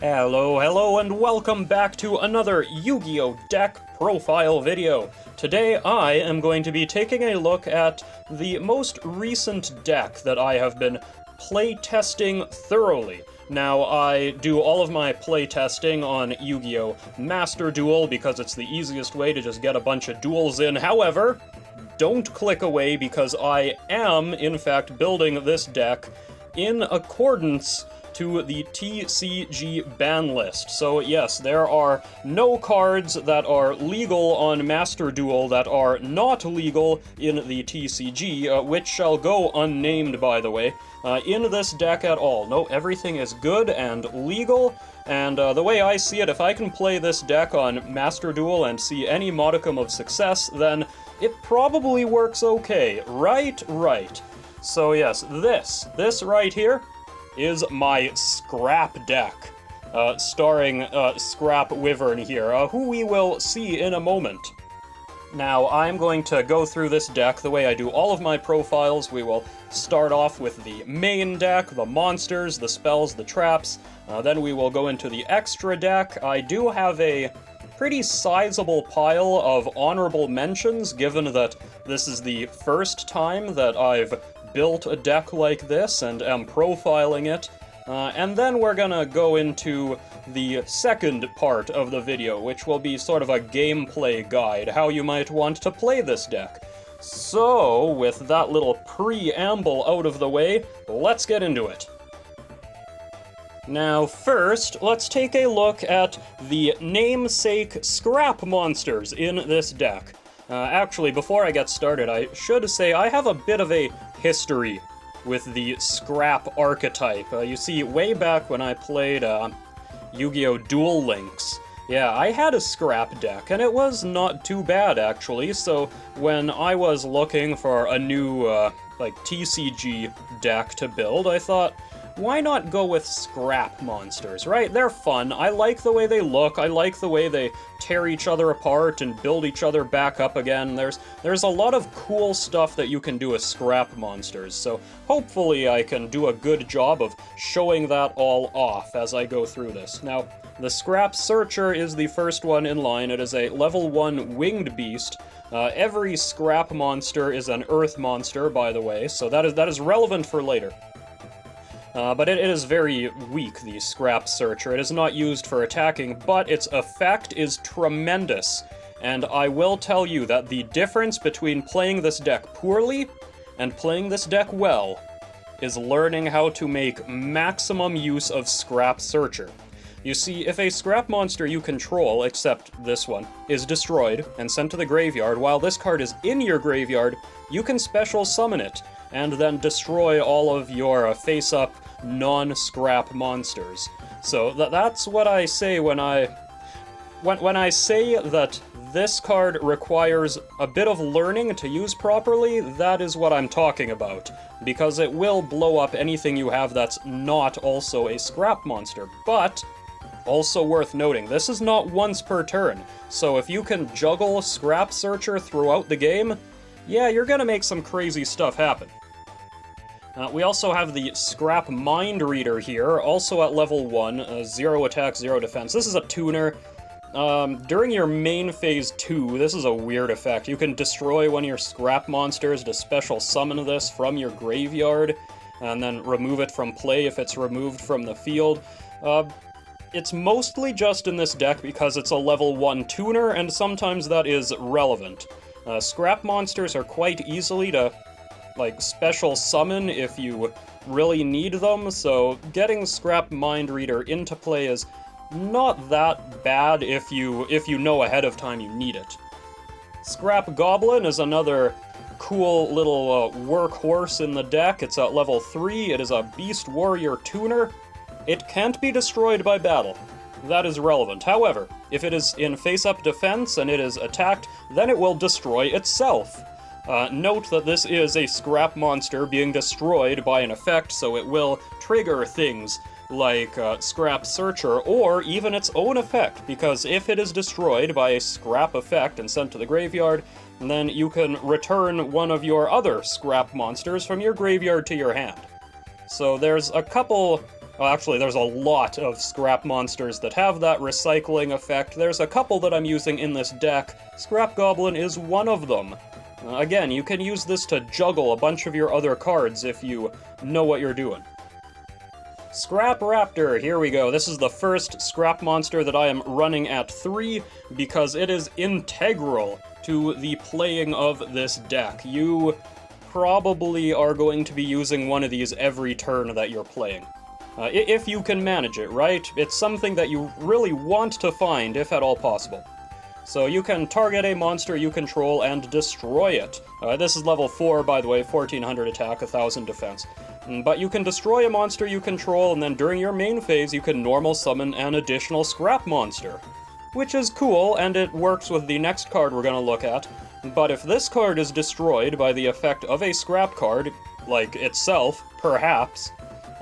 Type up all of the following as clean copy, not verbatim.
Hello, and welcome back to another Yu-Gi-Oh! Deck profile video. Today I am going to be taking a look at the most recent deck that I have been playtesting thoroughly. Now, I do all of my playtesting on Yu-Gi-Oh! Master Duel because it's the easiest way to just get a bunch of duels in. However, don't click away because I am, in fact, building this deck in accordance to the TCG ban list. So yes, there are no cards that are legal on Master Duel that are not legal in the TCG, which shall go unnamed, by the way, in this deck at all. No, everything is good and legal, and the way I see it, if I can play this deck on Master Duel and see any modicum of success, then it probably works okay. Right. So yes, this right here is my Scrap deck, starring Scrap Wyvern here, who we will see in a moment. Now, I'm going to go through this deck the way I do all of my profiles. We will start off with the main deck, the monsters, the spells, the traps, then we will go into the extra deck. I do have a pretty sizable pile of honorable mentions, given that this is the first time that I've built a deck like this and am profiling it, and then we're gonna go into the second part of the video, which will be sort of a gameplay guide, how you might want to play this deck. So, with that little preamble out of the way, let's get into it. Now first, let's take a look at the namesake Scrap monsters in this deck. Actually, before I get started, I should say I have a bit of a history with the Scrap archetype. You see, way back when I played Yu-Gi-Oh! Duel Links, yeah, I had a Scrap deck, and it was not too bad, actually, so when I was looking for a new, TCG deck to build, I thought, why not go with Scrap monsters, right? They're fun. I like the way they look. I like the way they tear each other apart and build each other back up again. There's a lot of cool stuff that you can do with Scrap monsters, so hopefully I can do a good job of showing that all off as I go through this. Now, the Scrap Searcher is the first one in line. It is a level 1 winged beast. Every Scrap monster is an Earth monster, by the way, so that is relevant for later. But it is very weak, the Scrap Searcher. It is not used for attacking, but its effect is tremendous. And I will tell you that the difference between playing this deck poorly and playing this deck well is learning how to make maximum use of Scrap Searcher. You see, if a Scrap monster you control, except this one, is destroyed and sent to the graveyard while this card is in your graveyard, you can special summon it, and then destroy all of your face-up, non-Scrap monsters. So that's what I say when I say that this card requires a bit of learning to use properly. That is what I'm talking about, because it will blow up anything you have that's not also a Scrap monster. But also worth noting, this is not once per turn, so if you can juggle Scrap Searcher throughout the game, yeah, you're gonna make some crazy stuff happen. We also have the Scrap Mind Reader here, also at level 1, 0 attack, 0 defense. This is a tuner. During your main phase 2, this is a weird effect. You can destroy one of your Scrap monsters to special summon this from your graveyard, and then remove it from play if it's removed from the field. It's mostly just in this deck because it's a level 1 tuner, and sometimes that is relevant. Scrap monsters are quite easily to special summon if you really need them, so getting Scrap Mind Reader into play is not that bad if you know ahead of time you need it. Scrap Goblin is another cool little workhorse in the deck. It's at level 3, it is a Beast Warrior tuner. It can't be destroyed by battle. That is relevant. However, if it is in face-up defense and it is attacked, then it will destroy itself. Note that this is a Scrap monster being destroyed by an effect, so it will trigger things like Scrap Searcher, or even its own effect, because if it is destroyed by a scrap effect and sent to the graveyard, then you can return one of your other scrap monsters from your graveyard to your hand. So there's a couple... Well, actually, there's a lot of scrap monsters that have that recycling effect. There's a couple that I'm using in this deck. Scrap Goblin is one of them. Again, you can use this to juggle a bunch of your other cards if you know what you're doing. Scrap Raptor, here we go. This is the first scrap monster that I am running at 3 because it is integral to the playing of this deck. You probably are going to be using one of these every turn that you're playing. If you can manage it, right? It's something that you really want to find, if at all possible. So you can target a monster you control and destroy it. This is level 4, by the way, 1400 attack, 1000 defense. But you can destroy a monster you control, and then during your main phase you can normal summon an additional scrap monster. Which is cool, and it works with the next card we're gonna look at. But if this card is destroyed by the effect of a scrap card, like itself, perhaps,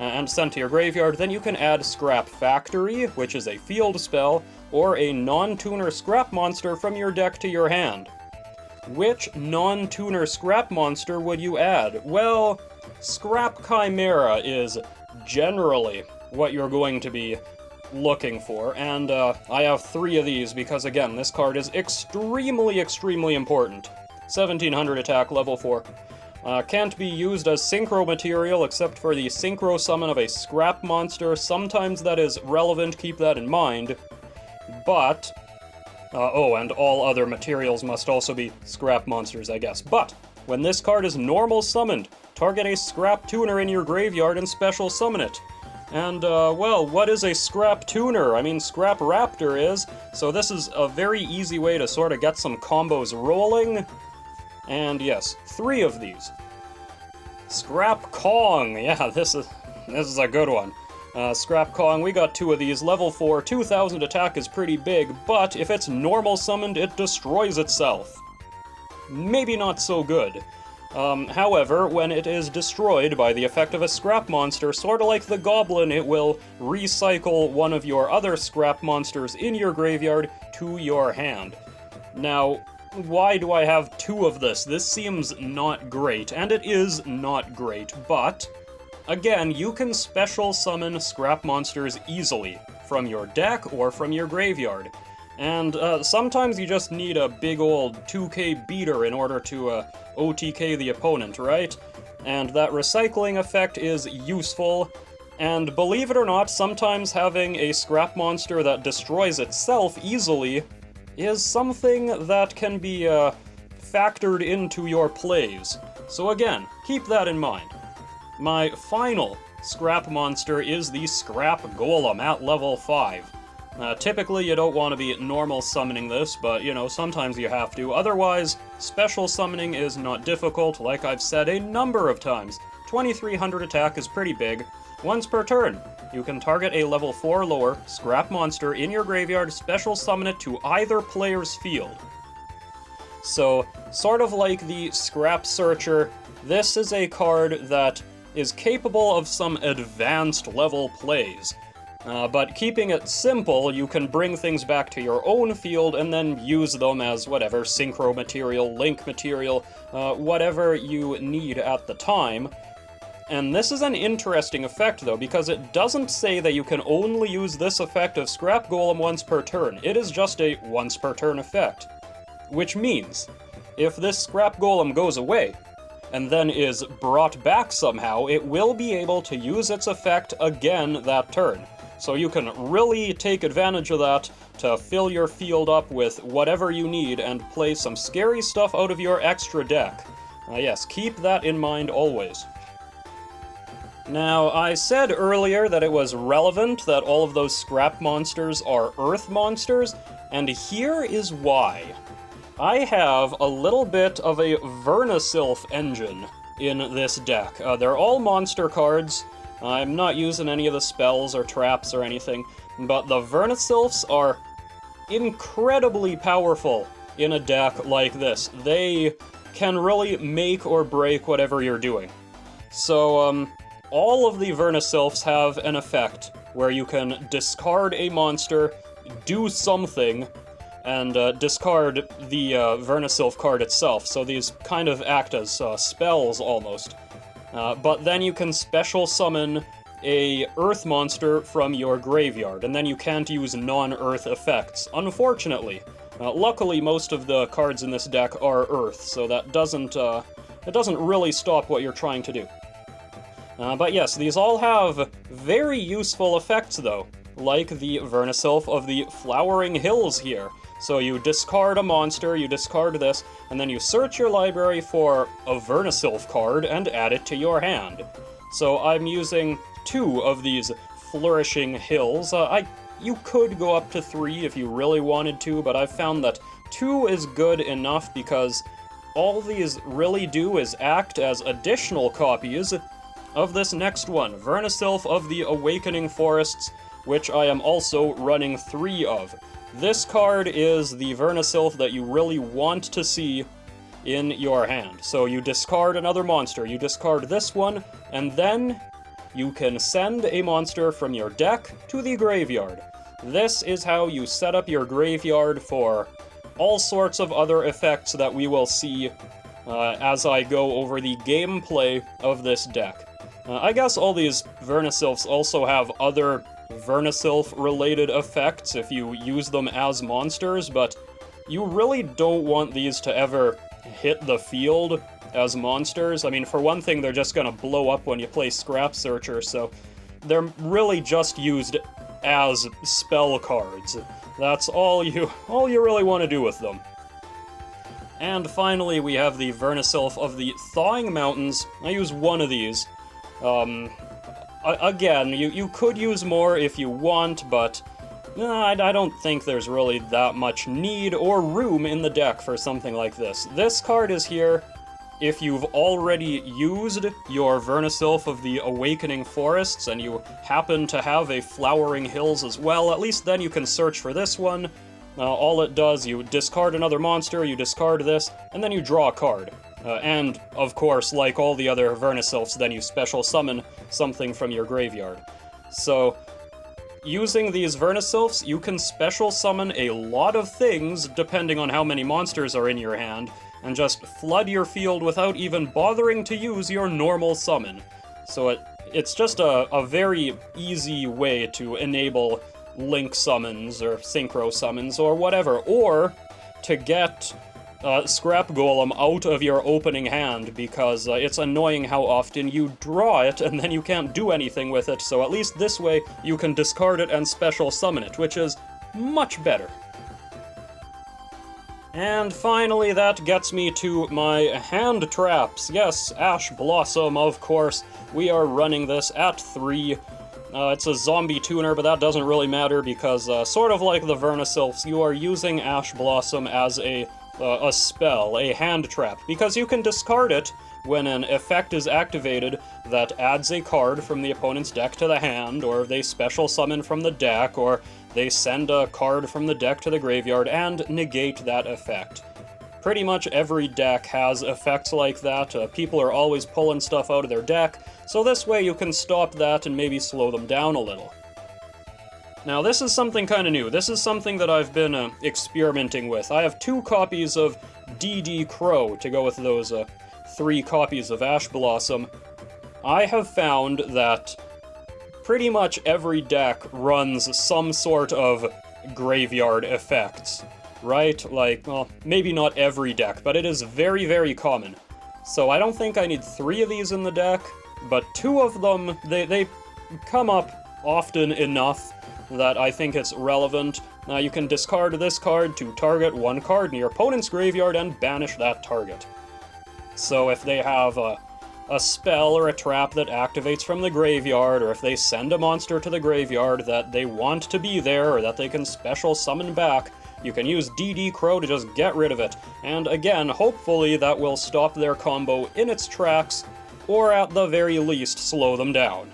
and sent to your graveyard, then you can add Scrap Factory, which is a field spell, or a non-tuner scrap monster from your deck to your hand. Which non-tuner scrap monster would you add? Well, Scrap Chimera is generally what you're going to be looking for, and I have 3 of these because, again, this card is extremely, extremely important. 1700 attack, level 4. Can't be used as synchro material except for the synchro summon of a scrap monster. Sometimes that is relevant, keep that in mind. But, oh, and all other materials must also be scrap monsters, I guess. But, when this card is normal summoned, target a scrap tuner in your graveyard and special summon it. And, well, what is a scrap tuner? I mean, Scrap Raptor is, so this is a very easy way to sort of get some combos rolling. And yes, 3 of these. Scrap Kong, yeah, this is a good one. Scrap Kong, we got 2 of these. Level 4, 2000 attack is pretty big, but if it's normal summoned, it destroys itself. Maybe not so good. However, when it is destroyed by the effect of a scrap monster, sort of like the Goblin, it will recycle one of your other scrap monsters in your graveyard to your hand. Now, why do I have 2 of this? This seems not great, and it is not great, but again, you can special summon scrap monsters easily from your deck or from your graveyard. And sometimes you just need a big old 2k beater in order to OTK the opponent, right? And that recycling effect is useful. And believe it or not, sometimes having a scrap monster that destroys itself easily is something that can be factored into your plays. So again, keep that in mind. My final scrap monster is the Scrap Golem at level 5. Typically you don't want to be normal summoning this, but you know, sometimes you have to. Otherwise, special summoning is not difficult, like I've said a number of times. 2300 attack is pretty big. Once per turn, you can target a level 4 or lower scrap monster in your graveyard, special summon it to either player's field. So, sort of like the Scrap Searcher, this is a card that is capable of some advanced level plays. But keeping it simple, you can bring things back to your own field and then use them as whatever, synchro material, link material, whatever you need at the time. And this is an interesting effect, though, because it doesn't say that you can only use this effect of Scrap Golem once per turn. It is just a once per turn effect. Which means, if this Scrap Golem goes away, and then is brought back somehow, it will be able to use its effect again that turn. So you can really take advantage of that to fill your field up with whatever you need and play some scary stuff out of your extra deck. Yes, keep that in mind always. Now, I said earlier that it was relevant that all of those scrap monsters are Earth monsters, and here is why. I have a little bit of a Vernusylph engine in this deck. They're all monster cards. I'm not using any of the spells or traps or anything, but the Vernusylphs are incredibly powerful in a deck like this. They can really make or break whatever you're doing. So, all of the Vernusylphs have an effect where you can discard a monster, do something, and discard the Vernusylph card itself. So these kind of act as spells, almost. But then you can special summon a Earth monster from your graveyard, and then you can't use non-Earth effects, unfortunately. Luckily, most of the cards in this deck are Earth, so that doesn't really stop what you're trying to do. But yes, these all have very useful effects, though, like the Vernusylph of the Flowering Hills here. So you discard a monster, you discard this, and then you search your library for a Vernusylph card and add it to your hand. So I'm using 2 of these Flourishing Hills. You could go up to 3 if you really wanted to, but I've found that 2 is good enough because all these really do is act as additional copies of this next one, Vernusylph of the Awakening Forests, which I am also running 3 of. This card is the Vernusylph that you really want to see in your hand. So you discard another monster, you discard this one, and then you can send a monster from your deck to the graveyard. This is how you set up your graveyard for all sorts of other effects that we will see as I go over the gameplay of this deck. I guess all these Vernusylphs also have other Vernusylph-related effects if you use them as monsters, but you really don't want these to ever hit the field as monsters. I mean, for one thing, they're just gonna blow up when you play Scrap Searcher, so they're really just used as spell cards. That's all you really want to do with them. And finally, we have the Vernusylph of the Thawing Mountains. I use 1 of these. Again, you could use more if you want, but I don't think there's really that much need or room in the deck for something like this. This card is here if you've already used your Vernusylph of the Awakening Forests and you happen to have a Flowering Hills as well. At least then you can search for this one. All it does, you discard another monster, you discard this, and then you draw a card. And, of course, like all the other Vernusylphs, then you special summon something from your graveyard. So, using these Vernusylphs, you can special summon a lot of things, depending on how many monsters are in your hand, and just flood your field without even bothering to use your normal summon. So it's just a very easy way to enable Link summons, or Synchro summons, or whatever, or to get Scrap Golem out of your opening hand, because it's annoying how often you draw it and then you can't do anything with it, so at least this way you can discard it and special summon it, which is much better. And finally, that gets me to my hand traps. Yes, Ash Blossom, of course. We are running this at 3. It's a zombie tuner, but that doesn't really matter because, sort of like the Vernusylphs, you are using Ash Blossom as a spell, a hand trap, because you can discard it when an effect is activated that adds a card from the opponent's deck to the hand, or they special summon from the deck, or they send a card from the deck to the graveyard and negate that effect. Pretty much every deck has effects like that. People are always pulling stuff out of their deck, so this way you can stop that and maybe slow them down a little. Now, this is something kind of new. This is something that I've been experimenting with. I have 2 copies of DD Crow to go with those 3 copies of Ash Blossom. I have found that pretty much every deck runs some sort of graveyard effects, right? Like, well, maybe not every deck, but it is very, very common. So I don't think I need 3 of these in the deck, but 2 of them, they come up often enough that I think it's relevant. Now you can discard this card to target 1 card in your opponent's graveyard and banish that target. So if they have a spell or a trap that activates from the graveyard, or if they send a monster to the graveyard that they want to be there or that they can special summon back, you can use DD Crow to just get rid of it. And again, hopefully that will stop their combo in its tracks, or at the very least slow them down.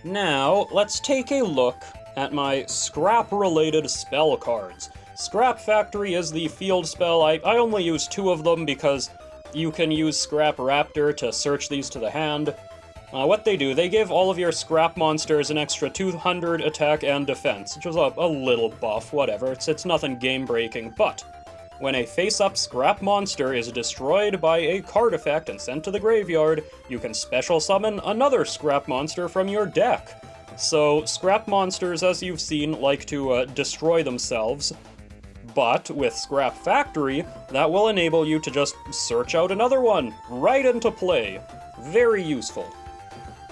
Now, let's take a look at my scrap-related spell cards. Scrap Factory is the field spell. I only use 2 of them because you can use Scrap Raptor to search these to the hand. What they do, they give all of your scrap monsters an extra 200 attack and defense, which is a little buff, whatever, it's nothing game-breaking, but when a face-up scrap monster is destroyed by a card effect and sent to the graveyard, you can special summon another scrap monster from your deck. So, scrap monsters, as you've seen, like to destroy themselves, but with Scrap Factory, that will enable you to just search out another one, right into play. Very useful.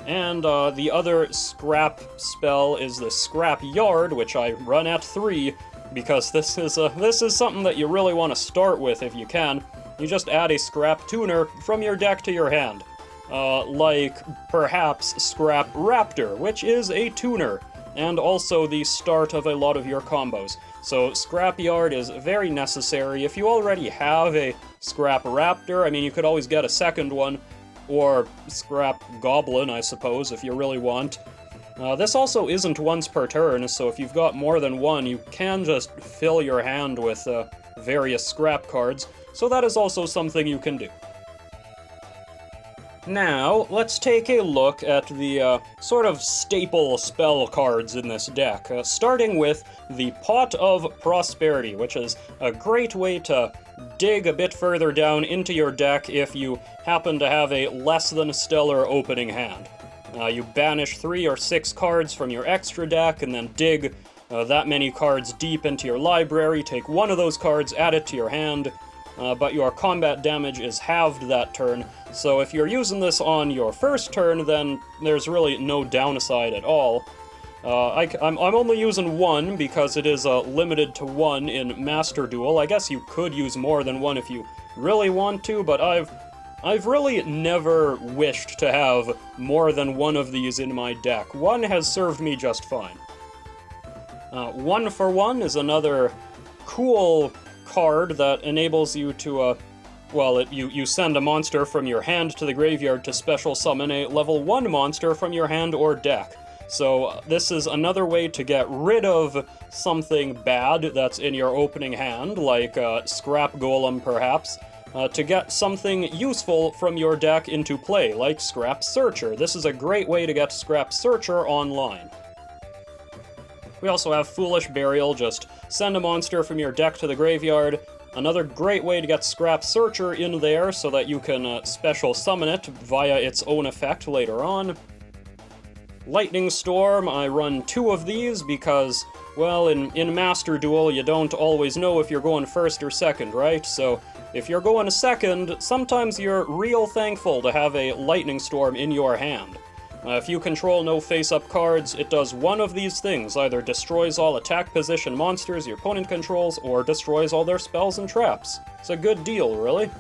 And the other scrap spell is the Scrap Yard, which I run at 3, because this is something that you really want to start with if you can. You just add a Scrap Tuner from your deck to your hand. Like, perhaps, Scrap Raptor, which is a tuner, and also the start of a lot of your combos. So Scrap Yard is very necessary. If you already have a Scrap Raptor, I mean, you could always get a second one, or Scrap Goblin, I suppose, if you really want. This also isn't once per turn, so if you've got more than one, you can just fill your hand with various scrap cards, so that is also something you can do. Now, let's take a look at the sort of staple spell cards in this deck, starting with the Pot of Prosperity, which is a great way to dig a bit further down into your deck if you happen to have a less than stellar opening hand. You banish 3 or 6 cards from your extra deck, and then dig that many cards deep into your library, take one of those cards, add it to your hand, but your combat damage is halved that turn, so if you're using this on your first turn, then there's really no downside at all. I'm only using 1 because it is limited to 1 in Master Duel. I guess you could use more than 1 if you really want to, but I've really never wished to have more than 1 of these in my deck. 1 has served me just fine. 1 for 1 is another cool card that enables you to, you send a monster from your hand to the graveyard to special summon a level 1 monster from your hand or deck. So this is another way to get rid of something bad that's in your opening hand, like Scrap Golem perhaps, to get something useful from your deck into play, like Scrap Searcher. This is a great way to get Scrap Searcher online. We also have Foolish Burial, just send a monster from your deck to the graveyard. Another great way to get Scrap Searcher in there so that you can special summon it via its own effect later on. Lightning Storm, I run 2 of these because, well, in Master Duel you don't always know if you're going first or second, right? So if you're going second, sometimes you're real thankful to have a Lightning Storm in your hand. If you control no face-up cards, it does one of these things, either destroys all attack position monsters your opponent controls, or destroys all their spells and traps. It's a good deal, really.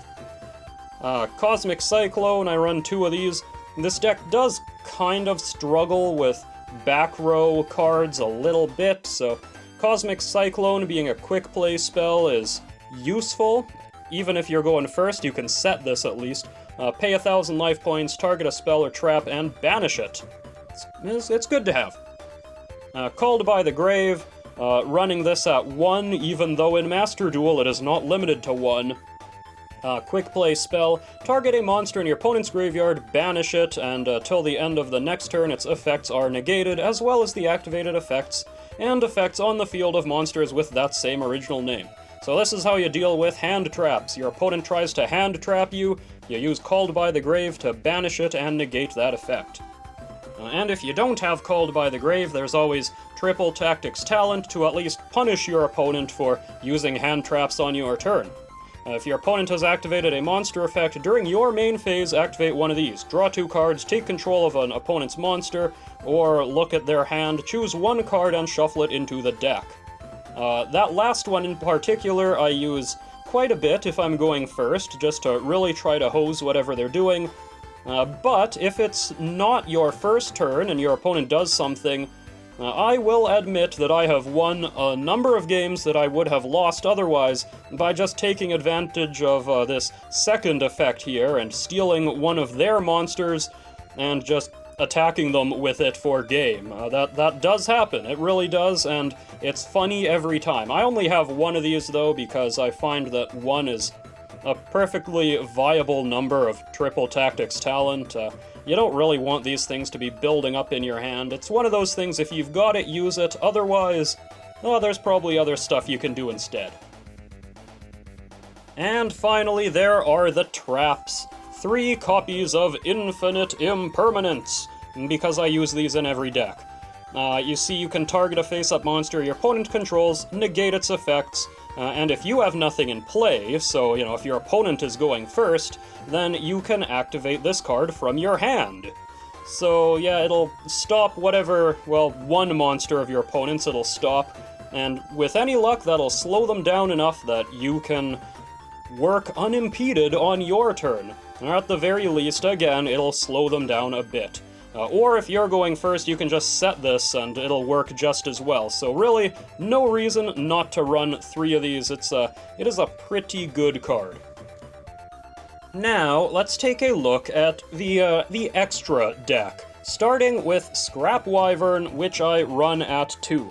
Cosmic Cyclone, I run 2 of these. This deck does kind of struggle with back row cards a little bit, so Cosmic Cyclone being a quick play spell is useful. Even if you're going first, you can set this at least. Pay 1,000 life points, target a spell or trap, and banish it. It's good to have. Called by the Grave, running this at 1, even though in Master Duel it is not limited to 1. Quick play spell, target a monster in your opponent's graveyard, banish it, and till the end of the next turn its effects are negated, as well as the activated effects, and effects on the field of monsters with that same original name. So this is how you deal with hand traps. Your opponent tries to hand trap you, you use Called by the Grave to banish it and negate that effect. And if you don't have Called by the Grave, there's always Triple Tactics Talent to at least punish your opponent for using hand traps on your turn. If your opponent has activated a monster effect during your main phase, activate one of these. Draw 2 cards, take control of an opponent's monster, or look at their hand, choose 1 card and shuffle it into the deck. That last one in particular I use quite a bit if I'm going first, just to really try to hose whatever they're doing. But if it's not your first turn and your opponent does something, I will admit that I have won a number of games that I would have lost otherwise by just taking advantage of this second effect here and stealing one of their monsters and just attacking them with it for game. That does happen, it really does, and it's funny every time. I only have 1 of these though because I find that 1 is a perfectly viable number of triple tactics talent. You don't really want these things to be building up in your hand. It's one of those things, if you've got it, use it. Otherwise, well, there's probably other stuff you can do instead. And finally, there are the traps. 3 copies of Infinite Impermanence, because I use these in every deck. You see, you can target a face-up monster your opponent controls, negate its effects, and if you have nothing in play, so, you know, if your opponent is going first, then you can activate this card from your hand. So, yeah, it'll stop whatever, well, one monster of your opponent's it'll stop, and with any luck, that'll slow them down enough that you can work unimpeded on your turn. Or at the very least, again, it'll slow them down a bit. Or if you're going first, you can just set this and it'll work just as well. So really, no reason not to run 3 of these. It is a pretty good card. Now, let's take a look at the extra deck, starting with Scrap Wyvern, which I run at 2.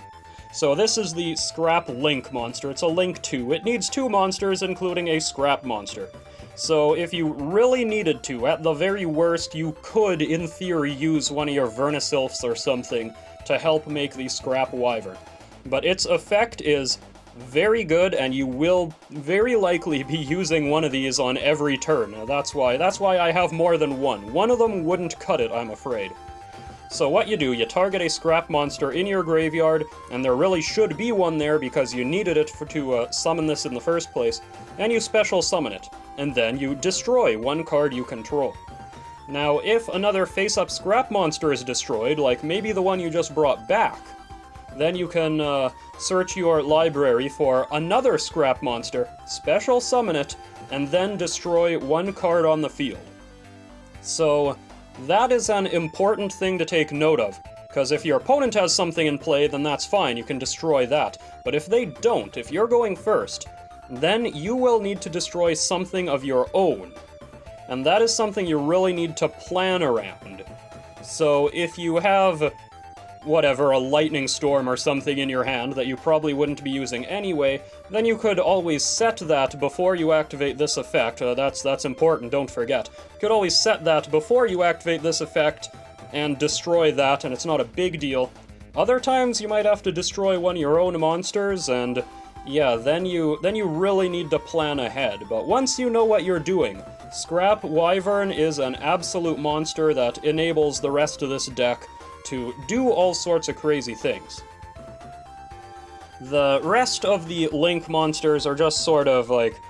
So this is the Scrap Link monster. It's a Link 2. It needs 2 monsters, including a Scrap monster. So if you really needed to, at the very worst, you could, in theory, use one of your VernuSylphs or something to help make the Scrap Wyvern. But its effect is very good, and you will very likely be using one of these on every turn. Now, that's why I have more than one. One of them wouldn't cut it, I'm afraid. So what you do, you target a Scrap monster in your graveyard, and there really should be one there because you needed it to summon this in the first place, and you special summon it. And then you destroy one card you control. Now, if another face-up Scrap monster is destroyed, like maybe the one you just brought back, then you can search your library for another Scrap monster, special summon it, and then destroy one card on the field. So, that is an important thing to take note of, because if your opponent has something in play, then that's fine, you can destroy that. But if they don't, if you're going first, then you will need to destroy something of your own. And that is something you really need to plan around. So if you have, whatever, a lightning storm or something in your hand that you probably wouldn't be using anyway, then you could always set that before you activate this effect. That's important, don't forget. You could always set that before you activate this effect and destroy that, and it's not a big deal. Other times you might have to destroy one of your own monsters, and yeah, then you really need to plan ahead. But once you know what you're doing, Scrap Wyvern is an absolute monster that enables the rest of this deck to do all sorts of crazy things. The rest of the Link monsters are just sort of like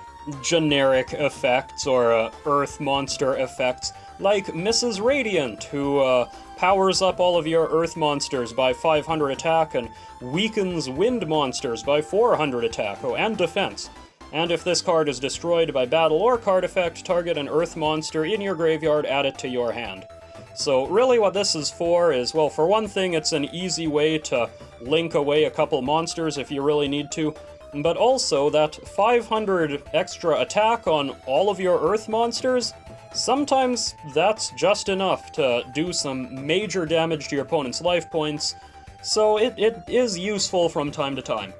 generic effects or Earth monster effects, like Mrs. Radiant, who powers up all of your Earth monsters by 500 attack and weakens Wind monsters by 400 attack, and defense. And if this card is destroyed by battle or card effect, target an Earth monster in your graveyard, add it to your hand. So really what this is for is, well, for one thing, it's an easy way to link away a couple monsters if you really need to, but also that 500 extra attack on all of your Earth monsters, sometimes that's just enough to do some major damage to your opponent's life points, so it is useful from time to time.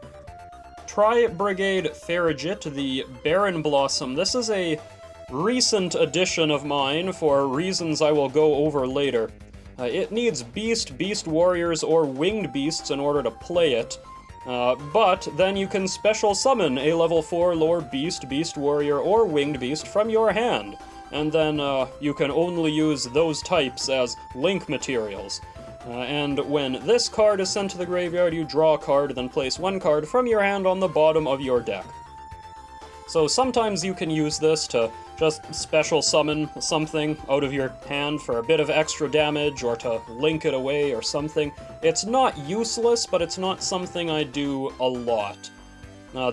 Tri-Brigade Farigit, the Barren Blossom. This is a recent addition of mine for reasons I will go over later. It needs Beast, Beast Warriors, or Winged Beasts in order to play it, but then you can special summon a level 4 lore Beast, Beast Warrior, or Winged Beast from your hand, and then you can only use those types as link materials. And when this card is sent to the graveyard, you draw a card, then place one card from your hand on the bottom of your deck. So sometimes you can use this to just special summon something out of your hand for a bit of extra damage, or to link it away or something. It's not useless, but it's not something I do a lot.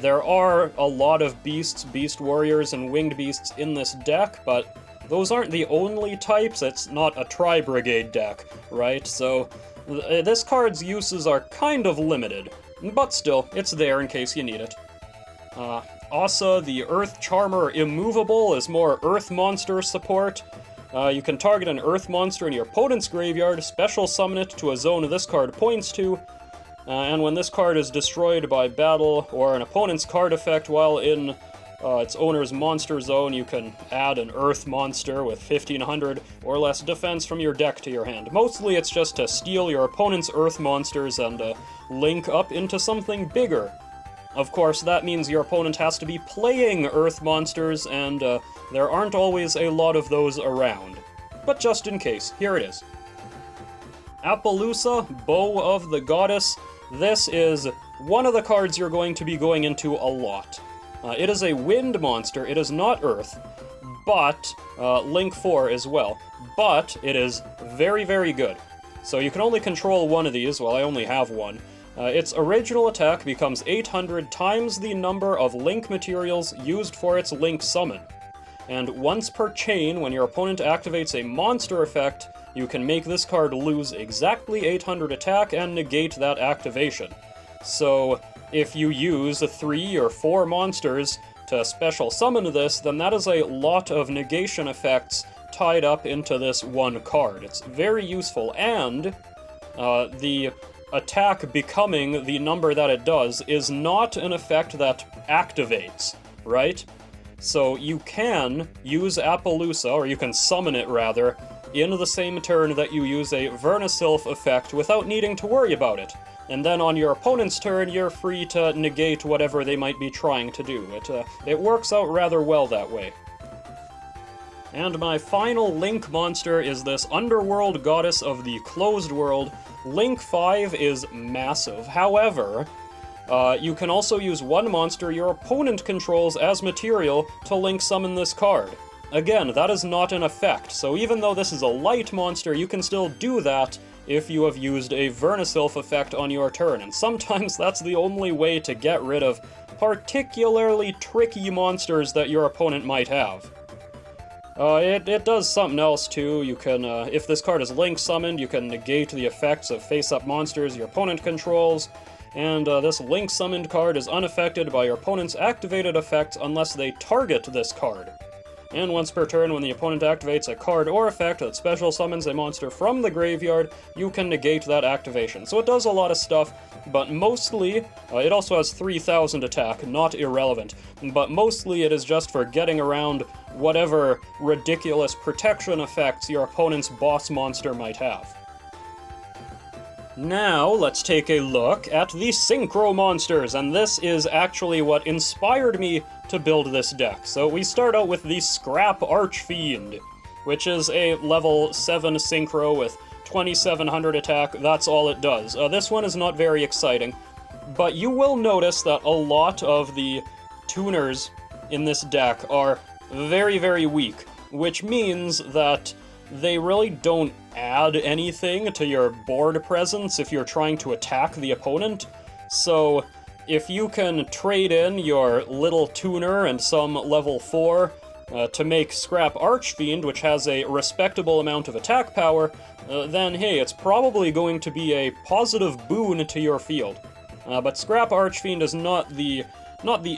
There are a lot of Beasts, Beast Warriors, and Winged Beasts in this deck, but those aren't the only types. It's not a Tri-Brigade deck, right? So this card's uses are kind of limited, but still, it's there in case you need it. Asa, the Earth Charmer Immovable, is more Earth monster support. You can target an Earth monster in your opponent's graveyard, special summon it to a zone this card points to, and when this card is destroyed by battle or an opponent's card effect while in its owner's monster zone, you can add an Earth monster with 1500 or less defense from your deck to your hand. Mostly it's just to steal your opponent's Earth monsters and link up into something bigger. Of course, that means your opponent has to be playing Earth monsters, and there aren't always a lot of those around. But just in case, here it is. Appaloosa, Bow of the Goddess. This is one of the cards you're going to be going into a lot. It is a wind monster, it is not Earth, but Link 4 as well, but it is very, very good. So you can only control one of these, well I only have one. Its original attack becomes 800 times the number of Link materials used for its Link summon. And once per chain, when your opponent activates a monster effect, you can make this card lose exactly 800 attack and negate that activation. So, if you use 3 or 4 monsters to special summon this, then that is a lot of negation effects tied up into this one card. It's very useful, and the attack becoming the number that it does is not an effect that activates, right? So you can use Appaloosa, or you can summon it rather, in the same turn that you use a Vernusylph effect without needing to worry about it. And then on your opponent's turn, you're free to negate whatever they might be trying to do. It works out rather well that way. And my final Link monster is this Underworld Goddess of the Closed World. Link 5 is massive. However, you can also use one monster your opponent controls as material to Link summon this card. Again, that is not an effect, so even though this is a light monster, you can still do that if you have used a Vernusylph effect on your turn, and sometimes that's the only way to get rid of particularly tricky monsters that your opponent might have. It does something else too. You can, if this card is Link summoned, you can negate the effects of face-up monsters your opponent controls, and this Link summoned card is unaffected by your opponent's activated effects unless they target this card. And once per turn, when the opponent activates a card or effect that special summons a monster from the graveyard, you can negate that activation. So it does a lot of stuff, but mostly, it also has 3000 attack, not irrelevant, but mostly it is just for getting around whatever ridiculous protection effects your opponent's boss monster might have. Now, let's take a look at the Synchro Monsters, and this is actually what inspired me to build this deck. So we start out with the Scrap Archfiend, which is a level 7 Synchro with 2700 attack. That's all it does. This one is not very exciting, but you will notice that a lot of the tuners in this deck are very, very weak, which means that they really don't add anything to your board presence if you're trying to attack the opponent. So if you can trade in your little tuner and some level 4 to make Scrap Archfiend, which has a respectable amount of attack power, then hey, it's probably going to be a positive boon to your field. But Scrap Archfiend is not the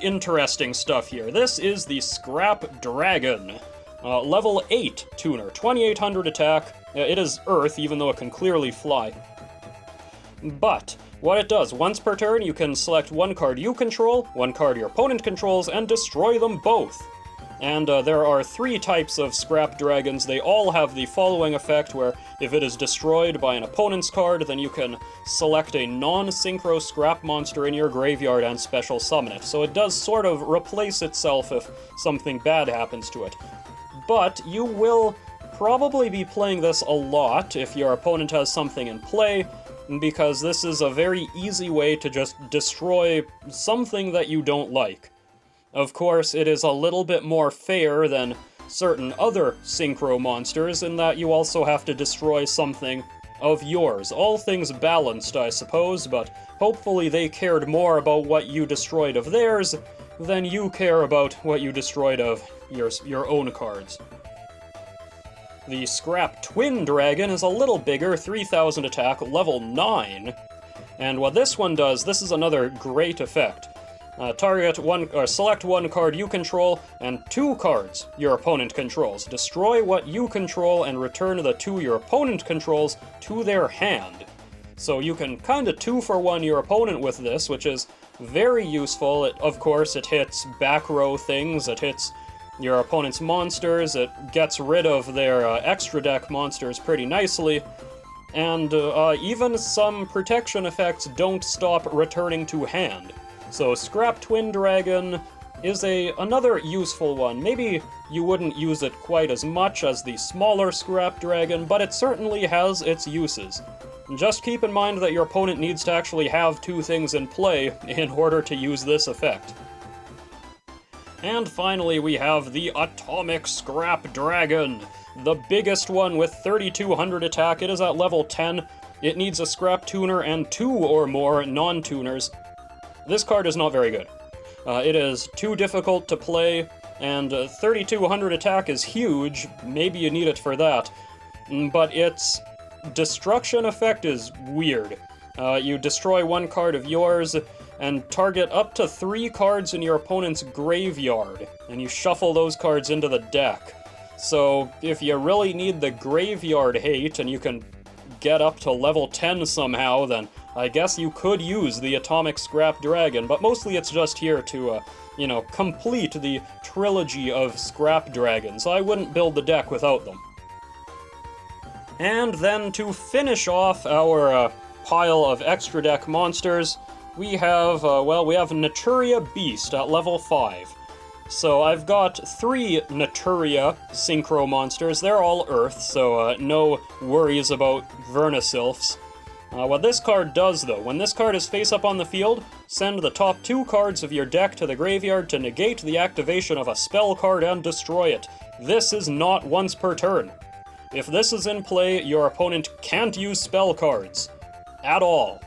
interesting stuff here. This is the Scrap Dragon. Level 8 tuner, 2800 attack. It is Earth, even though it can clearly fly. But what it does, once per turn, you can select one card you control, one card your opponent controls, and destroy them both. And there are 3 types of Scrap Dragons. They all have the following effect, where if it is destroyed by an opponent's card, then you can select a non-synchro scrap monster in your graveyard and special summon it. So it does sort of replace itself if something bad happens to it. But you will probably be playing this a lot if your opponent has something in play, because this is a very easy way to just destroy something that you don't like. Of course, it is a little bit more fair than certain other Synchro monsters in that you also have to destroy something of yours. All things balanced, I suppose, but hopefully they cared more about what you destroyed of theirs than you care about what you destroyed of your own cards. The Scrap Twin Dragon is a little bigger, 3000 attack, level 9. And what this one does, this is another great effect. Select one card you control, and 2 cards your opponent controls. Destroy what you control and return the 2 your opponent controls to their hand. So you can kinda 2-for-1 your opponent with this, which is very useful. Of course, it hits back row things, it hits your opponent's monsters, it gets rid of their extra deck monsters pretty nicely, and even some protection effects don't stop returning to hand. So Scrap Twin Dragon is another useful one. Maybe you wouldn't use it quite as much as the smaller Scrap Dragon, but it certainly has its uses. Just keep in mind that your opponent needs to actually have two things in play in order to use this effect. And finally we have the Atomic Scrap Dragon, the biggest one with 3200 attack. It is at level 10. It needs a Scrap Tuner and 2 or more non-tuners. This card is not very good. It is too difficult to play, and 3200 attack is huge. Maybe you need it for that. But its destruction effect is weird. You destroy one card of yours, and target up to 3 cards in your opponent's graveyard, and you shuffle those cards into the deck. So if you really need the graveyard hate, and you can get up to level 10 somehow, then I guess you could use the Atomic Scrap Dragon, but mostly it's just here to, complete the trilogy of Scrap Dragons. I wouldn't build the deck without them. And then to finish off our pile of extra deck monsters, we have Naturia Beast at level 5. So I've got 3 Naturia Synchro monsters. They're all Earth, so no worries about Vernusylphs. What this card does, though, when this card is face up on the field, send the top 2 cards of your deck to the graveyard to negate the activation of a spell card and destroy it. This is not once per turn. If this is in play, your opponent can't use spell cards. At all.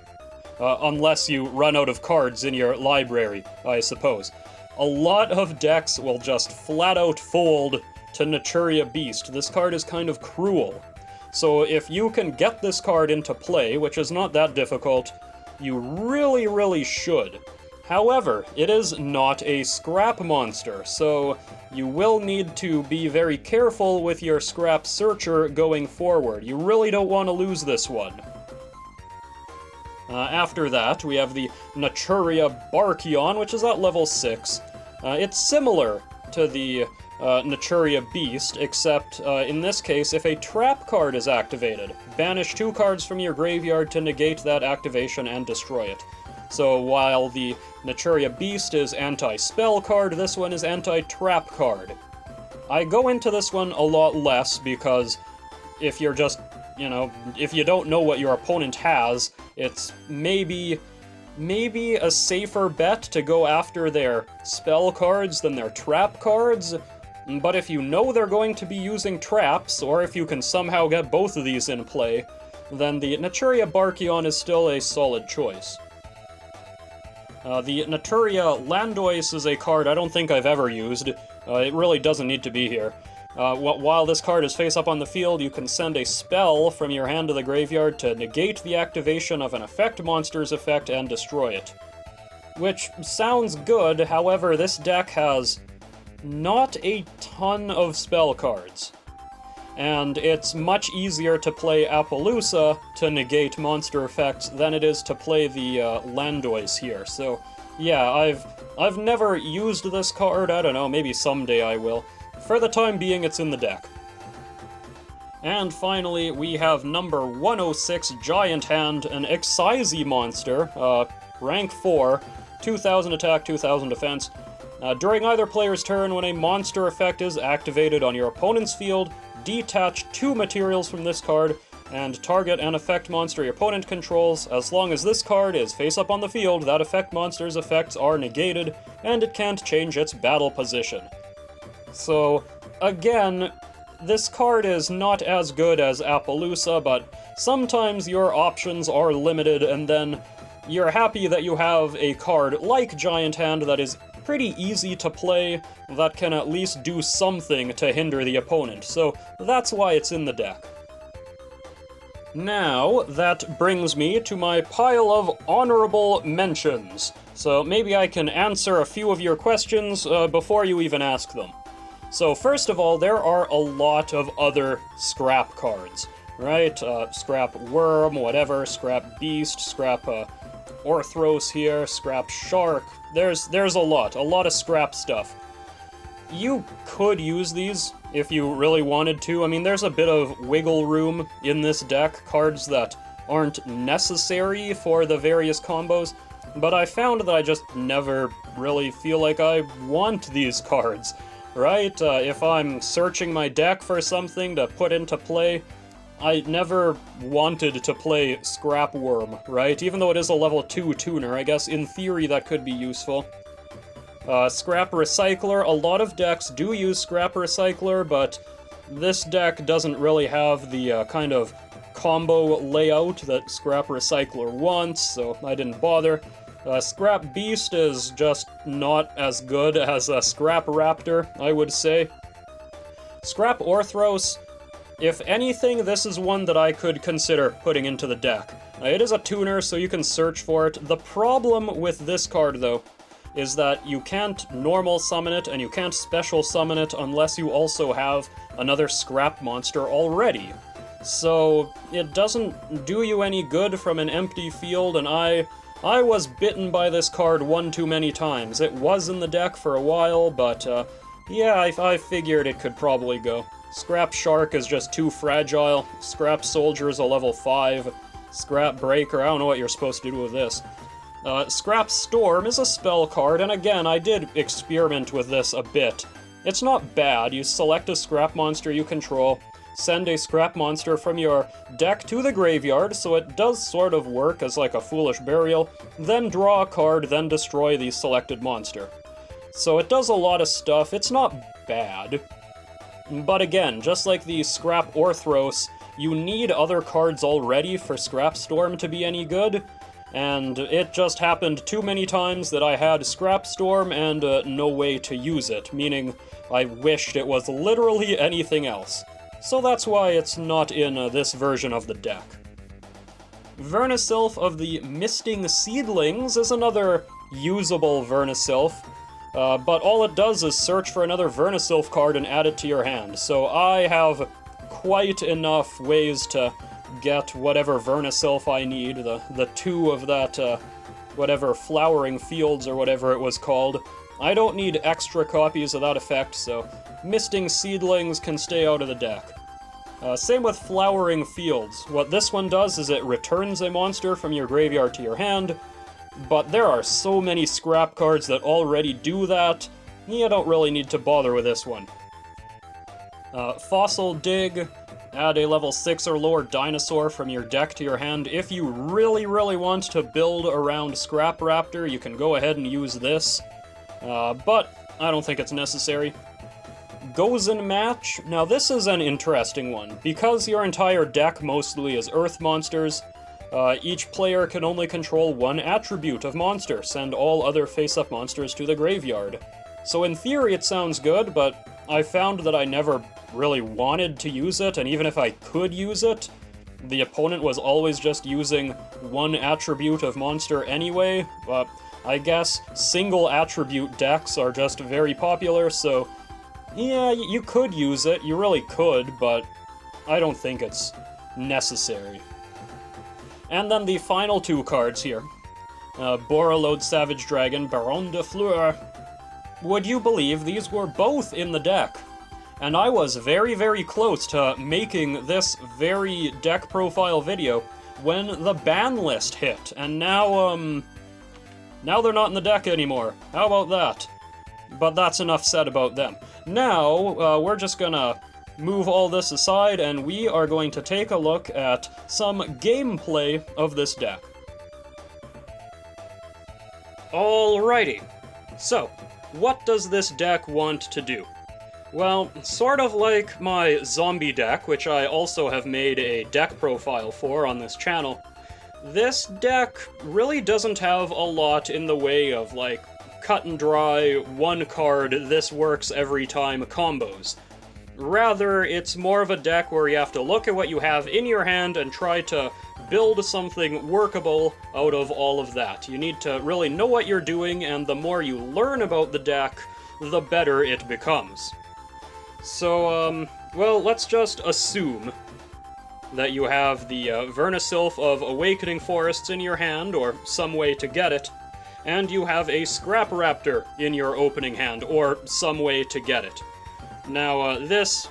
Unless you run out of cards in your library, I suppose. A lot of decks will just flat out fold to Naturia Beast. This card is kind of cruel. So if you can get this card into play, which is not that difficult, you really, really should. However, it is not a scrap monster, so you will need to be very careful with your scrap searcher going forward. You really don't want to lose this one. After that, we have the Naturia Barkion, which is at level 6. It's similar to the Naturia Beast, except in this case, if a trap card is activated, banish 2 cards from your graveyard to negate that activation and destroy it. So while the Naturia Beast is anti-spell card, this one is anti-trap card. I go into this one a lot less because if you're just, if you don't know what your opponent has, it's maybe a safer bet to go after their spell cards than their trap cards. But if you know they're going to be using traps, or if you can somehow get both of these in play, then the Naturia Barkion is still a solid choice. The Naturia Landois is a card I don't think I've ever used. It really doesn't need to be here. While this card is face up on the field, you can send a spell from your hand to the graveyard to negate the activation of an effect monster's effect and destroy it. Which sounds good, however, this deck has not a ton of spell cards. And it's much easier to play Appaloosa to negate monster effects than it is to play the Landois here. So, yeah, I've never used this card. I don't know, maybe someday I will. For the time being, it's in the deck. And finally, we have number 106, Giant Hand, an Excise monster, rank 4, 2000 attack, 2000 defense. During either player's turn, when a monster effect is activated on your opponent's field, detach 2 materials from this card, and target an effect monster your opponent controls. As long as this card is face up on the field, that effect monster's effects are negated, and it can't change its battle position. So, again, this card is not as good as Appaloosa, but sometimes your options are limited, and then you're happy that you have a card like Giant Hand that is pretty easy to play, that can at least do something to hinder the opponent, so that's why it's in the deck. Now, that brings me to my pile of honorable mentions. So maybe I can answer a few of your questions before you even ask them. So first of all, there are a lot of other scrap cards, right? Scrap Worm, whatever, Scrap Beast, Scrap Orthros here, scrap shark. There's a lot of scrap stuff. You could use these if you really wanted to. I mean, there's a bit of wiggle room in this deck, cards that aren't necessary for the various combos, but I found that I just never really feel like I want these cards, right? If I'm searching my deck for something to put into play, I never wanted to play Scrap Worm, right? Even though it is a level 2 tuner, I guess in theory that could be useful. Scrap Recycler, a lot of decks do use Scrap Recycler, but this deck doesn't really have the kind of combo layout that Scrap Recycler wants, so I didn't bother. Scrap Beast is just not as good as a Scrap Raptor, I would say. Scrap Orthros, if anything, this is one that I could consider putting into the deck. It is a tuner, so you can search for it. The problem with this card, though, is that you can't normal summon it, and you can't special summon it unless you also have another Scrap monster already. So it doesn't do you any good from an empty field, and I was bitten by this card one too many times. It was in the deck for a while, but yeah, I figured it could probably go. Scrap Shark is just too fragile. Scrap Soldier is a level 5. Scrap Breaker, I don't know what you're supposed to do with this. Scrap Storm is a spell card, and again, I did experiment with this a bit. It's not bad. You select a Scrap monster you control, send a Scrap monster from your deck to the graveyard, so it does sort of work as like a Foolish Burial, then draw a card, then destroy the selected monster. So it does a lot of stuff. It's not bad. But again, just like the Scrap Orthros, you need other cards already for Scrap Storm to be any good, and it just happened too many times that I had Scrap Storm and no way to use it, meaning I wished it was literally anything else. So that's why it's not in this version of the deck. Vernusylph of the Misting Seedlings is another usable Vernusylph, but all it does is search for another Vernusylph card and add it to your hand, so I have quite enough ways to get whatever Vernusylph I need, the 2 of that, whatever Flowering Fields or whatever it was called. I don't need extra copies of that effect, so Misting Seedlings can stay out of the deck. Same with Flowering Fields. What this one does is it returns a monster from your graveyard to your hand, but there are so many scrap cards that already do that, you don't really need to bother with this one. Fossil Dig, add a level 6 or lower dinosaur from your deck to your hand. If you really want to build around Scrap Raptor, you can go ahead and use this, but I don't think it's necessary. Gozen Match, now this is an interesting one. Because your entire deck mostly is Earth monsters, each player can only control one attribute of monster, send all other face-up monsters to the graveyard. So in theory it sounds good, but I found that I never really wanted to use it, and even if I could use it, the opponent was always just using one attribute of monster anyway. I guess single attribute decks are just very popular, so yeah, you could use it, you really could, but I don't think it's necessary. And then the final 2 cards here. Borreload Savage Dragon, Baron de Fleur. Would you believe these were both in the deck? And I was very close to making this very deck profile video when the ban list hit, and now they're not in the deck anymore. How about that? But that's enough said about them. Now, we're just gonna move all this aside, and we are going to take a look at some gameplay of this deck. Alrighty. So, what does this deck want to do? Well, sort of like my zombie deck, which I also have made a deck profile for on this channel, this deck really doesn't have a lot in the way of, like, cut and dry, one card, this works every time combos. Rather, it's more of a deck where you have to look at what you have in your hand and try to build something workable out of all of that. You need to really know what you're doing, and the more you learn about the deck, the better it becomes. So, well, let's just assume that you have the Vernusylph of Awakening Forests in your hand, or some way to get it, and you have a Scrap Raptor in your opening hand, or some way to get it. Now, this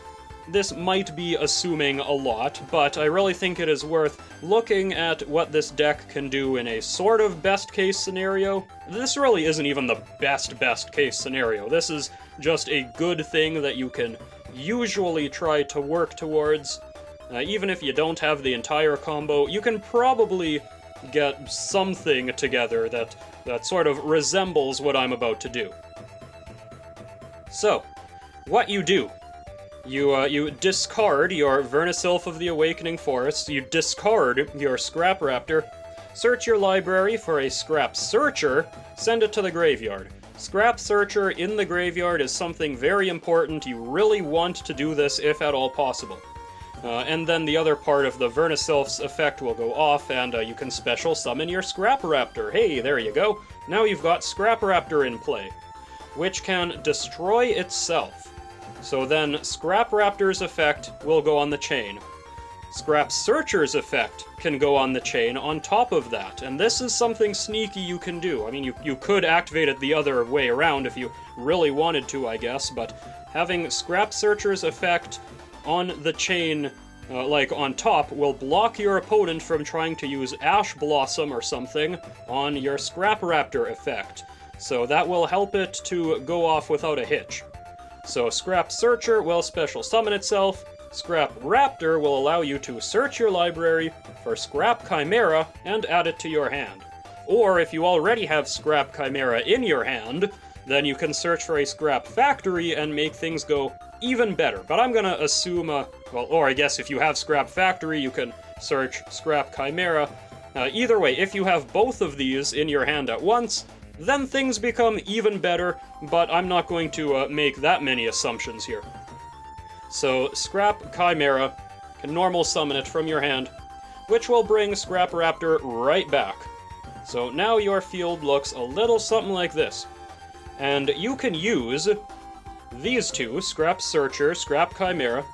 might be assuming a lot, but I really think it is worth looking at what this deck can do in a sort of best-case scenario. This really isn't even the best-case scenario. This is just a good thing that you can usually try to work towards. Even if you don't have the entire combo, you can probably get something together that sort of resembles what I'm about to do. So, what you do. You discard your Vernusylph of the Awakening Forest, you discard your Scrap Raptor, search your library for a Scrap Searcher, send it to the graveyard. Scrap Searcher in the graveyard is something very important. You really want to do this if at all possible. And then the other part of the Vernusylph's effect will go off, and you can special summon your Scrap Raptor. Hey, there you go. Now you've got Scrap Raptor in play, which can destroy itself. So then Scrap Raptor's effect will go on the chain. Scrap Searcher's effect can go on the chain on top of that, and this is something sneaky you can do. I mean, you could activate it the other way around if you really wanted to, I guess, but having Scrap Searcher's effect on the chain, like on top, will block your opponent from trying to use Ash Blossom or something on your Scrap Raptor effect. So that will help it to go off without a hitch. So Scrap Searcher will special summon itself, Scrap Raptor will allow you to search your library for Scrap Chimera and add it to your hand. Or if you already have Scrap Chimera in your hand, then you can search for a Scrap Factory and make things go even better. But I'm gonna assume, or I guess if you have Scrap Factory, you can search Scrap Chimera. Either way, if you have both of these in your hand at once, then things become even better, but I'm not going to make that many assumptions here. So, Scrap Chimera, can normal summon it from your hand, which will bring Scrap Raptor right back. So now your field looks a little something like this. And you can use these two, Scrap Searcher, Scrap Chimera,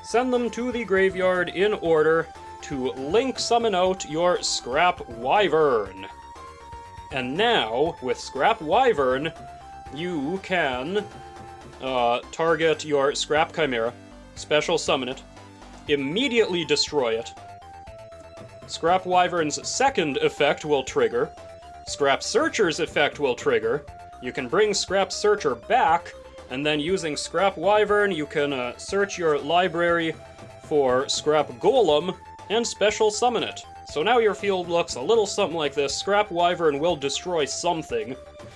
send them to the graveyard in order to link summon out your Scrap Wyvern. And now, with Scrap Wyvern, you can target your Scrap Chimera, special summon it, immediately destroy it. Scrap Wyvern's second effect will trigger. Scrap Searcher's effect will trigger. You can bring Scrap Searcher back, and then using Scrap Wyvern, you can search your library for Scrap Golem and special summon it. So now your field looks a little something like this. Scrap Wyvern will destroy something.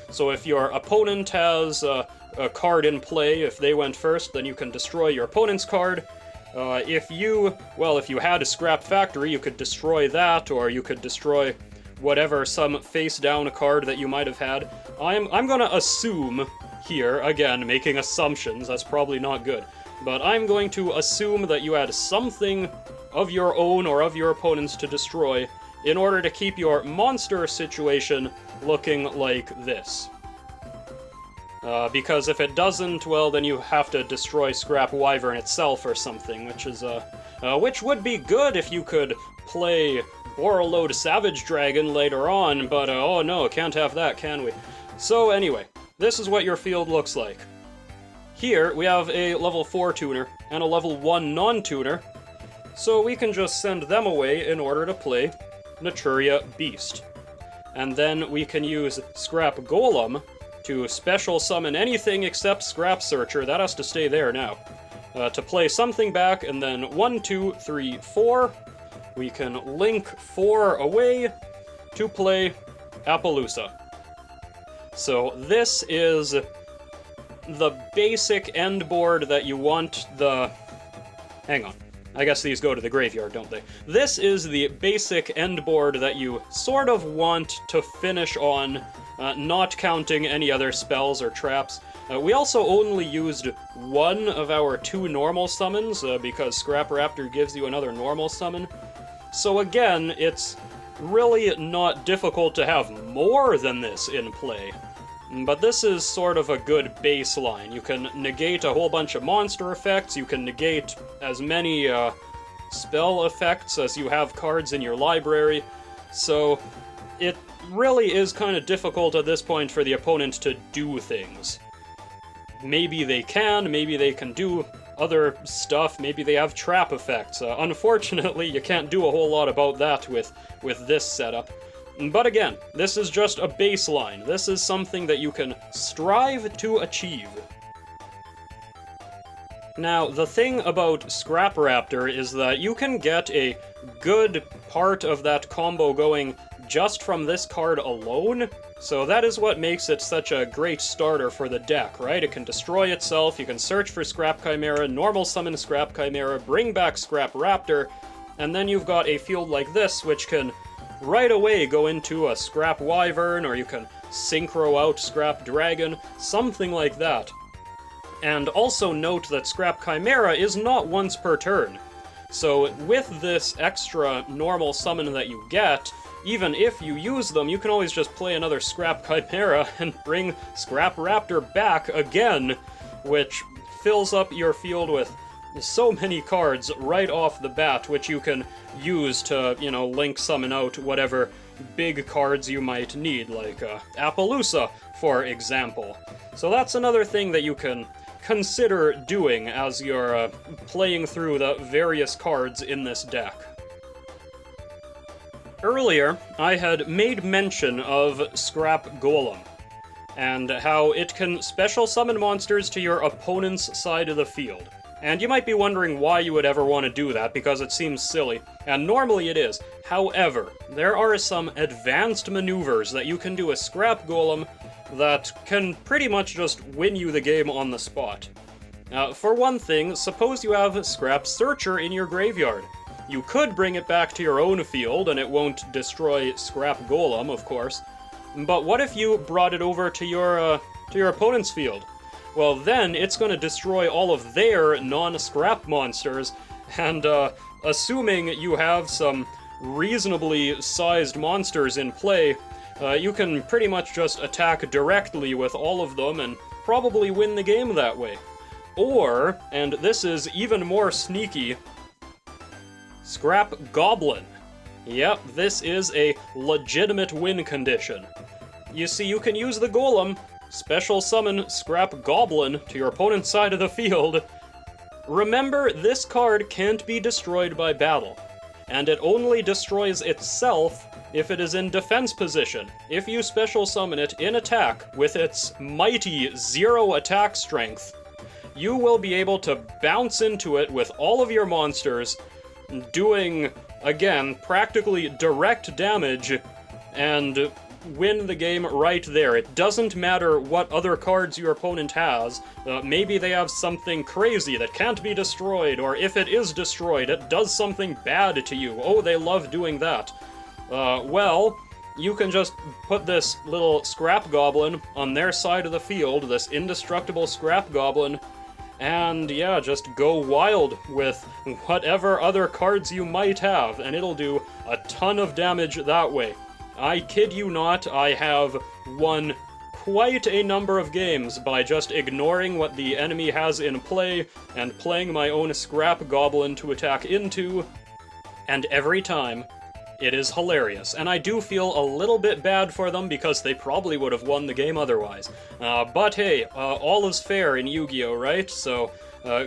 So if your opponent has a card in play, if they went first, then you can destroy your opponent's card. If you had a Scrap Factory, you could destroy that, or you could destroy whatever, some face-down card that you might have had. I'm gonna assume here, again, making assumptions, that's probably not good, but I'm going to assume that you had something of your own or of your opponent's to destroy in order to keep your monster situation looking like this. Because if it doesn't, well, then you have to destroy Scrap Wyvern itself or something, which would be good if you could play Borreload Savage Dragon later on, but oh no, can't have that, can we? So anyway, this is what your field looks like. Here, we have a level 4 tuner and a level 1 non-tuner, so we can just send them away in order to play Naturia Beast. And then we can use Scrap Golem to special summon anything except Scrap Searcher. That has to stay there now. To play something back, and then 1, 2, 3, 4. We can link 4 away to play Appaloosa. So this is the basic end board that you want the... Hang on. I guess these go to the graveyard, don't they? This is the basic end board that you sort of want to finish on, not counting any other spells or traps. We also only used one of our 2 normal summons, because Scrap Raptor gives you another normal summon. So again, it's really not difficult to have more than this in play. But this is sort of a good baseline. You can negate a whole bunch of monster effects, you can negate as many spell effects as you have cards in your library, so it really is kind of difficult at this point for the opponent to do things. Maybe they can do other stuff, maybe they have trap effects. Unfortunately, you can't do a whole lot about that with this setup. But again, this is just a baseline. This is something that you can strive to achieve. Now, the thing about Scrap Raptor is that you can get a good part of that combo going just from this card alone, so that is what makes it such a great starter for the deck, right? It can destroy itself, you can search for Scrap Chimera, normal summon Scrap Chimera, bring back Scrap Raptor, and then you've got a field like this, which can right away go into a Scrap Wyvern, or you can synchro out Scrap Dragon, something like that. And also note that Scrap Chimera is not once per turn. So with this extra normal summon that you get, even if you use them, you can always just play another Scrap Chimera and bring Scrap Raptor back again, which fills up your field with so many cards right off the bat, which you can use to, link summon out whatever big cards you might need, like Appaloosa, for example. So that's another thing that you can consider doing as you're playing through the various cards in this deck. Earlier, I had made mention of Scrap Golem, and how it can special summon monsters to your opponent's side of the field. And you might be wondering why you would ever want to do that, because it seems silly, and normally it is. However, there are some advanced maneuvers that you can do with Scrap Golem that can pretty much just win you the game on the spot. For one thing, suppose you have Scrap Searcher in your graveyard. You could bring it back to your own field, and it won't destroy Scrap Golem, of course. But what if you brought it over to your opponent's field? Well, then it's going to destroy all of their non-scrap monsters, and assuming you have some reasonably sized monsters in play, you can pretty much just attack directly with all of them and probably win the game that way. Or, and this is even more sneaky, Scrap Goblin. Yep, this is a legitimate win condition. You see, you can use the Golem, special summon Scrap Goblin to your opponent's side of the field. Remember, this card can't be destroyed by battle, and it only destroys itself if it is in defense position. If you special summon it in attack with its mighty 0 attack strength, you will be able to bounce into it with all of your monsters, doing, again, practically direct damage, and win the game right there. It doesn't matter what other cards your opponent has. Maybe they have something crazy that can't be destroyed, or if it is destroyed, it does something bad to you. Oh, they love doing that. Well, you can just put this little Scrap Goblin on their side of the field, this indestructible Scrap Goblin, and yeah, just go wild with whatever other cards you might have, and it'll do a ton of damage that way. I kid you not, I have won quite a number of games by just ignoring what the enemy has in play and playing my own Scrap Goblin to attack into, and every time, it is hilarious. And I do feel a little bit bad for them because they probably would have won the game otherwise. But hey, all is fair in Yu-Gi-Oh, right? So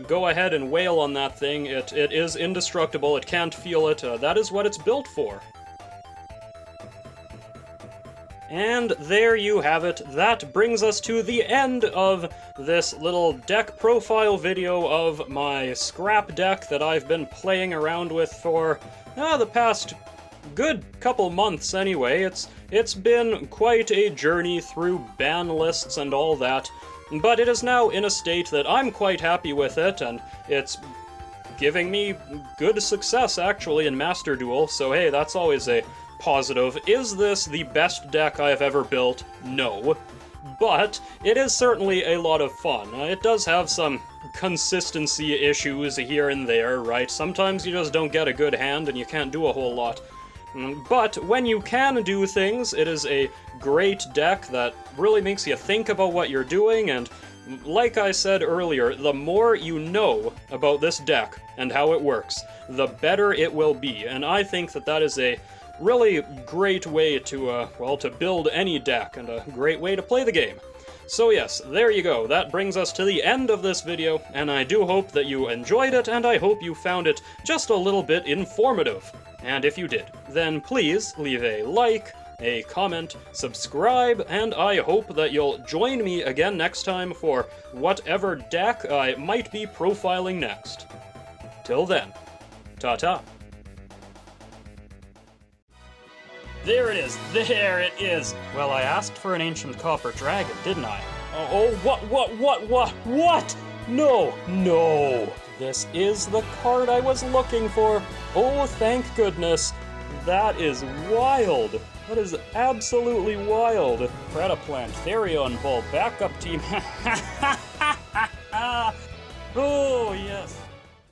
go ahead and wail on that thing. It is indestructible, it can't feel it, that is what it's built for. And there you have it. That brings us to the end of this little deck profile video of my scrap deck that I've been playing around with for the past good couple months anyway. It's been quite a journey through ban lists and all that, but it is now in a state that I'm quite happy with it, and it's giving me good success actually in Master Duel, so hey, that's always a positive. Is this the best deck I have ever built? No. But it is certainly a lot of fun. It does have some consistency issues here and there, right? Sometimes you just don't get a good hand and you can't do a whole lot. But when you can do things, it is a great deck that really makes you think about what you're doing and Like I said earlier, the more you know about this deck and how it works, the better it will be, and I think that that is a really great way to, well, to build any deck, and a great way to play the game. So yes, there you go, that brings us to the end of this video, and I do hope that you enjoyed it, and I hope you found it just a little bit informative. And if you did, then please leave a like, a comment, subscribe, and I hope that you'll join me again next time for whatever deck I might be profiling next. Till then, ta-ta. There it is! There it is! Well, I asked for an ancient copper dragon, didn't I? Oh, what? No! This is the card I was looking for! Oh, thank goodness! That is wild! That is absolutely wild! Predaplant, Therion Bull, backup team. Oh, yes.